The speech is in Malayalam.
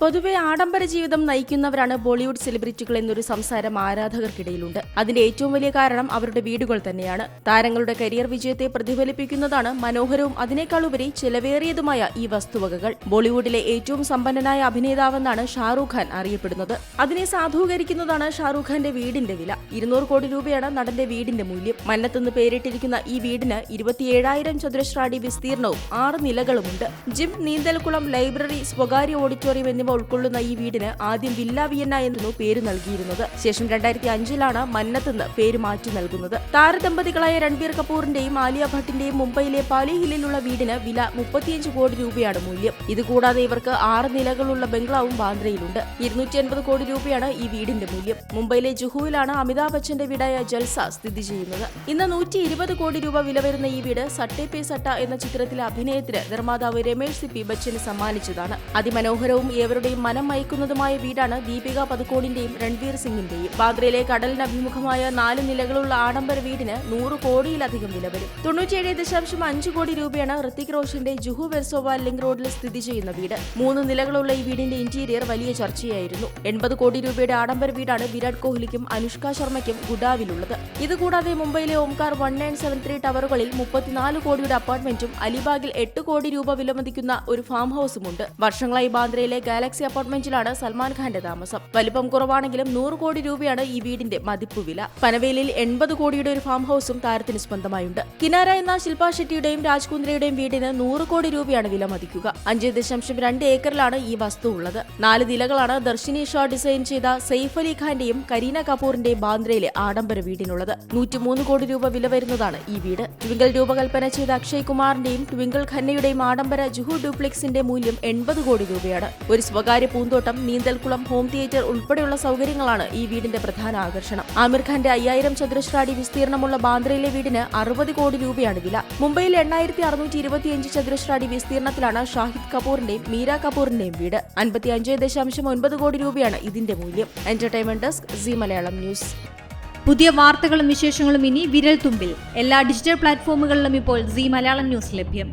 പൊതുവെ ആഡംബര ജീവിതം നയിക്കുന്നവരാണ് ബോളിവുഡ് സെലിബ്രിറ്റികൾ എന്നൊരു സംസാരം ആരാധകർക്കിടയിലുണ്ട്. അതിന്റെ ഏറ്റവും വലിയ കാരണം അവരുടെ വീടുകൾ തന്നെയാണ്. താരങ്ങളുടെ കരിയർ വിജയത്തെ പ്രതിഫലിപ്പിക്കുന്നതാണ് മനോഹരവും അതിനേക്കാളുപരി ചെലവേറിയതുമായ ഈ വസ്തുവകകൾ. ബോളിവുഡിലെ ഏറ്റവും സമ്പന്നനായ അഭിനേതാവെന്നാണ് ഷാറൂഖ് ഖാൻ അറിയപ്പെടുന്നത്. അതിനെ സാധൂകരിക്കുന്നതാണ് ഷാറൂഖ് ഖാന്റെ വീടിന്റെ വില. 200 കോടി രൂപയാണ് നടന്റെ വീടിന്റെ മൂല്യം. മന്നത്തെന്ന് പേരിട്ടിരിക്കുന്ന ഈ വീടിന് 27,000 ചതുരശ്ര അടി വിസ്തീർണവും 6 നിലകളുമുണ്ട്. ജിം, നീന്തൽക്കുളം, ലൈബ്രറി, സ്വകാര്യ ഓഡിറ്റോറിയം എന്നിവ ഉൾക്കൊള്ളുന്ന ഈ വീടിന് ആദ്യം വില്ല വിയന്ന എന്നു പേര് നൽകിയിരുന്നത്. ശേഷം 2005-ലാണ് മന്നത്തെന്ന് പേര് മാറ്റി നൽകുന്നത്. താരദമ്പതികളായ രൺബീർ കപൂറിന്റെയും ആലിയ ഭട്ടിന്റെയും മുംബൈയിലെ പാലി ഹില്ലിലുള്ള വീടിന് വില 35 കോടി രൂപയാണ് മൂല്യം. ഇതുകൂടാതെ ഇവർക്ക് 6 നിലകളുള്ള ബംഗ്ലാവും ബാന്ദ്രയിലുണ്ട്. 280 കോടി രൂപയാണ് ഈ വീടിന്റെ മൂല്യം. മുംബൈയിലെ ജുഹുവിലാണ് അമിതാഭ് ബച്ചന്റെ വീടായ ജൽസ സ്ഥിതി ചെയ്യുന്നത്. ഇന്ന് 120 കോടി രൂപ വില വരുന്ന ഈ വീട് സട്ടെ പേ സട്ട എന്ന ചിത്രത്തിലെ അഭിനയത്തിന് നിർമ്മാതാവ് രമേഷ് സിപ്പി ബച്ചന് സമ്മാനിച്ചതാണ്. അതിമനോഹരവും ഏവരുടെയും മനം മയക്കുന്നതുമായ വീടാണ് ദീപിക പദുക്കോണിന്റെയും രൺവീർ സിംഗിന്റെയും. ബാന്ദ്രയിലെ കടലിന് അഭിമുഖമായ 4 നിലകളുള്ള ആഡംബര വീടിന് 100 കോടിയിലധികം വില വരും. 97.5 കോടി രൂപയാണ് ഋത്തിക് റോഷന്റെ ജുഹു വെർസോവ ലിങ്ക് റോഡിൽ സ്ഥിതി ചെയ്യുന്ന വീട്. 3 നിലകളുള്ള ഈ വീടിന്റെ ഇന്റീരിയർ വലിയ ചർച്ചയായിരുന്നു. 80 കോടി രൂപയുടെ ആഡംബര വീടാണ് വിരാട് കോഹ്ലിക്കും അനുഷ്ക ശർമ്മയ്ക്കും ഗുഡാവിലുള്ളത്. ഇതുകൂടാതെ മുംബൈയിലെ ഓംകാർ 1973 ടവറുകളിൽ 34 കോടിയുടെ അപ്പാർട്ട്മെന്റും അലിബാഗിൽ 8 കോടി രൂപ വിലമതിക്കുന്ന ഒരു ഫാം ഹൌസുമുണ്ട്. വർഷങ്ങളായി ബാന്ദ്രയിലെ ഗാലക്സി അപ്പാർട്ട്മെന്റിലാണ് സൽമാൻ ഖാന്റെ താമസം. വലിപ്പം കുറവാണെങ്കിലും 100 കോടി രൂപയാണ് ഈ വീടിന്റെ മതിപ്പ് വില. പനവേലിൽ 80 കോടിയുടെ ഒരു ഫാം ഹൌസും താരത്തിന് സ്വന്തമായുണ്ട്. കിനാര എന്ന ശില്പ ഷെട്ടിയുടെയും രാജ് കുന്ദ്രയുടെയും വീടിന് 100 കോടി രൂപയാണ് വില മതിക്കുക. 5.2 ഏക്കറിലാണ് ഈ വസ്തു ഉള്ളത്. 4 നിലകളാണ് ദർശിനി ഷാ ഡിസൈൻ ചെയ്ത സെയ്ഫ് അലി ഖാന്റെയും കരീന കപൂറിന്റെയും ബാന്ദ്രയിലെ ആഡംബര വീടിനുള്ളത്. 103 കോടി രൂപ വില വരുന്നതാണ് ഈ വീട്. ട്വിങ്കിൾ രൂപകൽപ്പന ചെയ്ത അക്ഷയ് കുമാറിന്റെയും ട്വിങ്കിൾ ഖന്നയുടെയും ആഡംബര ജുഹു ഡ്യൂപ്ലെക്സിന്റെ മൂല്യം 80 കോടി രൂപയാണ്. ഒരു സ്വകാര്യ പൂന്തോട്ടം, നീന്തൽക്കുളം, ഹോം തിയേറ്റർ ഉൾപ്പെടെയുള്ള സൗകര്യങ്ങളാണ് ഈ വീടിന്റെ പ്രധാന ആകർഷണം. ആമിർ ഖാന്റെ 5000 ചതുരശ്ര അടി വിസ്തീർണമുള്ള ബാന്ദ്രയിലെ വീടിന് 60 കോടി രൂപയാണ് വില. മുംബൈയിൽ 8625 ചതുരശ്ര അടി വിസ്തീർണത്തിലാണ് ഷാഹിദ് കപൂറിന്റെയും മീര കപൂറിന്റെയും വീട്. 55.9 കോടി രൂപയാണ് ഇതിന്റെ മൂല്യം. Entertainment desk, Zee Malayalam news. പുതിയ വാർത്തകളും വിശേഷങ്ങളും ഇനി വിരൽ തുമ്പിൽ. എല്ലാ ഡിജിറ്റൽ പ്ലാറ്റ്ഫോമുകളിലും ഇപ്പോൾ സീ മലയാളം ന്യൂസ് ലഭ്യം.